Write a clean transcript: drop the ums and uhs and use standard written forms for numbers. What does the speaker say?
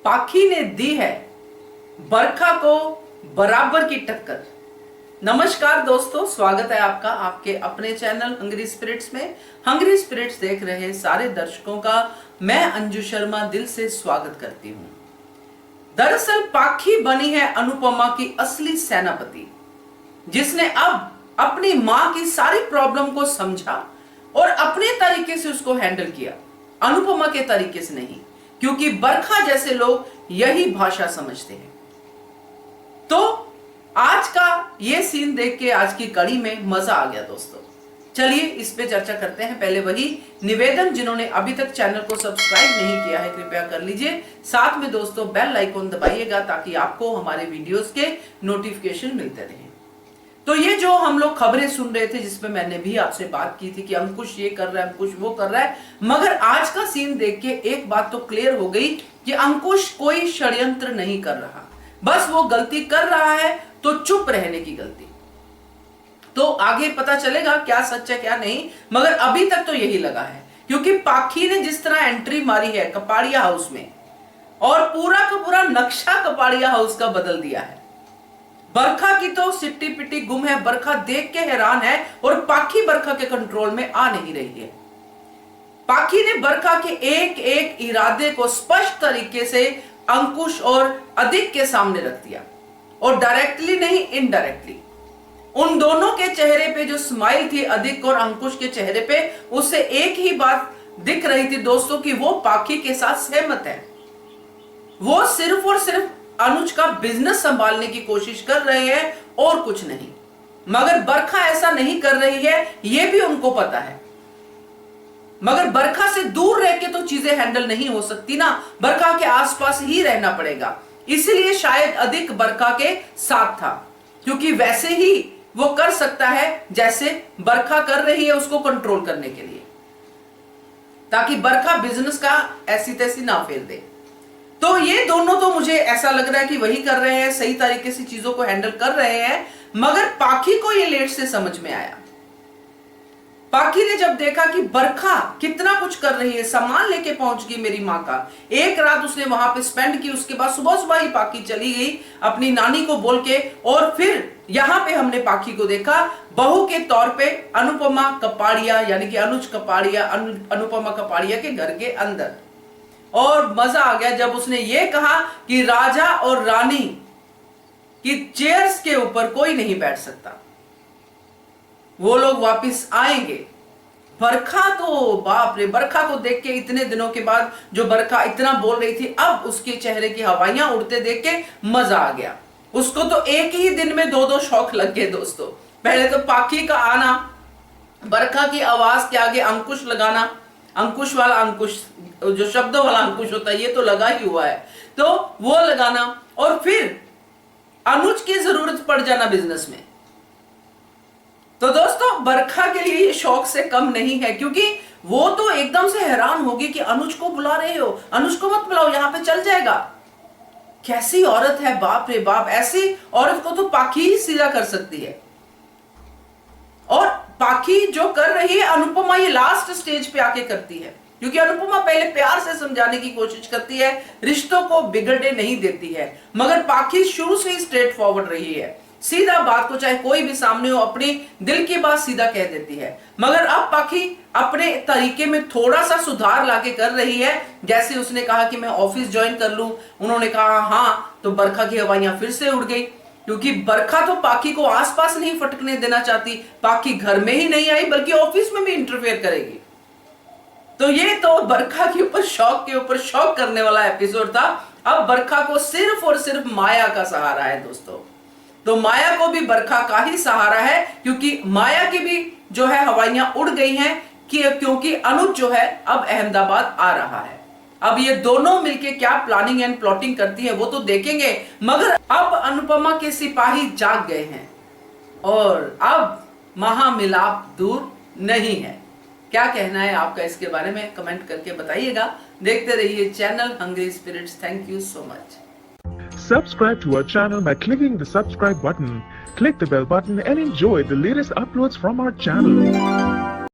पाखी ने दी है बरखा को बराबर की टक्कर। नमस्कार दोस्तों, स्वागत है आपका आपके अपने चैनल हंग्री स्पिरिट्स में। हंग्री स्पिरिट्स देख रहे सारे दर्शकों का मैं अंजू शर्मा दिल से स्वागत करती हूं। दरअसल पाखी बनी है अनुपमा की असली सेनापति, जिसने अब अपनी मां की सारी प्रॉब्लम को समझा और अपने तरीके से उसको हैंडल किया, अनुपमा के तरीके से नहीं, क्योंकि बरखा जैसे लोग यही भाषा समझते हैं। तो आज का ये सीन देख के आज की कड़ी में मजा आ गया दोस्तों। चलिए इस पे चर्चा करते हैं। पहले वही निवेदन, जिन्होंने अभी तक चैनल को सब्सक्राइब नहीं किया है कृपया कर लीजिए। साथ में दोस्तों बेल आइकॉन दबाइएगा ताकि आपको हमारे वीडियोस के नोटिफिकेशन मिलते रहे। तो ये जो हम लोग खबरें सुन रहे थे, जिसपे मैंने भी आपसे बात की थी कि अंकुश ये कर रहा है, अंकुश वो कर रहा है, मगर आज का सीन देख के एक बात तो क्लियर हो गई कि अंकुश कोई षड्यंत्र नहीं कर रहा, बस वो गलती कर रहा है तो चुप रहने की गलती। तो आगे पता चलेगा क्या सच है क्या नहीं, मगर अभी तक तो यही लगा है, क्योंकि पाखी ने जिस तरह एंट्री मारी है कपाड़िया हाउस में और पूरा का पूरा नक्शा कपाड़िया हाउस का बदल दिया है। बरखा की तो सिट्टी पिट्टी गुम है, बरखा देख के हैरान है और पाखी बरखा के कंट्रोल में आ नहीं रही है। पाखी ने बरखा के एक एक इरादे को स्पष्ट तरीके से अंकुश और अधिक के सामने रख दिया, और डायरेक्टली नहीं इनडायरेक्टली। उन दोनों के चेहरे पे जो स्माइल थी, अधिक और अंकुश के चेहरे पे, उससे एक ही बात दिख रही थी दोस्तों कि वो पाखी के साथ सहमत है। वो सिर्फ और सिर्फ अनुज का बिजनेस संभालने की कोशिश कर रहे हैं और कुछ नहीं, मगर बरखा ऐसा नहीं कर रही है, यह भी उनको पता है। मगर बरखा से दूर रह के तो चीजें हैंडल नहीं हो सकती ना, बरखा के आसपास ही रहना पड़ेगा। इसलिए शायद अधिक बरखा के साथ था, क्योंकि वैसे ही वो कर सकता है जैसे बरखा कर रही है, उसको कंट्रोल करने के लिए, ताकि बरखा बिजनेस का ऐसी तैसी ना फेर दे। तो ये दोनों तो मुझे ऐसा लग रहा है कि वही कर रहे हैं, सही तरीके से चीजों को हैंडल कर रहे हैं, मगर पाखी को ये लेट से समझ में आया। पाखी ने जब देखा कि बरखा कितना कुछ कर रही है, सामान लेके पहुंच गई मेरी माँ का, एक रात उसने वहां पे स्पेंड की, उसके बाद सुबह सुबह ही पाखी चली गई अपनी नानी को बोल के, और फिर यहां पे हमने पाखी को देखा बहू के तौर पे अनुपमा कपाड़िया, यानी कि अनुज कपाड़िया, अनुपमा कपाड़िया के घर के अंदर। और मजा आ गया जब उसने ये कहा कि राजा और रानी की चेयर्स के ऊपर कोई नहीं बैठ सकता, वो लोग वापस आएंगे। बरखा तो बाप रे, बरखा को देख के इतने दिनों के बाद जो बरखा इतना बोल रही थी, अब उसके चेहरे की हवाइयां उड़ते देख के मजा आ गया। उसको तो एक ही दिन में दो दो शौक लग गए दोस्तों। पहले तो पाखी का आना, बरखा की आवाज के आगे अंकुश लगाना, अंकुश वाला अंकुश, जो शब्दों वाला अंकुश होता है, ये तो लगा ही हुआ है, तो वो लगाना, और फिर अनुज की जरूरत पड़ जाना बिजनेस में। तो दोस्तों बरखा के लिए ये शौक से कम नहीं है, क्योंकि वो तो एकदम से हैरान होगी कि अनुज को बुला रहे हो, अनुज को मत बुलाओ, यहां पे चल जाएगा। कैसी औरत है, बाप रे बाप, ऐसी औरत को तो पाखी ही सीधा कर सकती है। और पाखी जो कर रही है, अनुपमा ये लास्ट स्टेज पे आके करती है, क्योंकि अनुपमा पहले प्यार से समझाने की कोशिश करती है, रिश्तों को बिगड़ने नहीं देती है, मगर पाखी शुरू से ही स्ट्रेट फॉरवर्ड रही है, सीधा बात को चाहे कोई भी सामने हो, अपनी दिल की बात सीधा कह देती है। मगर अब पाखी अपने तरीके में थोड़ा सा सुधार लाके कर रही है। जैसे उसने कहा कि मैं ऑफिस ज्वाइन कर लूं, उन्होंने कहा हाँ, तो बरखा की हवाइयां फिर से उड़ गई, क्योंकि बरखा तो पाखी को आसपास नहीं फटकने देना चाहती। पाखी घर में ही नहीं आई, बल्कि ऑफिस में भी इंटरफेयर करेगी। तो ये तो बरखा के ऊपर शौक करने वाला एपिसोड था। अब बरखा को सिर्फ और सिर्फ माया का सहारा है दोस्तों। तो माया को भी बरखा का ही सहारा है, क्योंकि माया की भी जो है हवाइयां उड़ गई हैं, क्योंकि अनुज जो है अब अहमदाबाद आ रहा है। अब ये दोनों मिलके क्या प्लानिंग एंड प्लॉटिंग करती है वो तो देखेंगे, मगर अब अनुपमा के सिपाही जाग गए हैं और अब महामिलाप दूर नहीं है। क्या कहना है आपका इसके बारे में कमेंट करके बताइएगा। देखते रहिए channel hungry spirits. Thank you so much. Subscribe to our channel by clicking the subscribe button. Click the bell button and enjoy the latest uploads from our channel.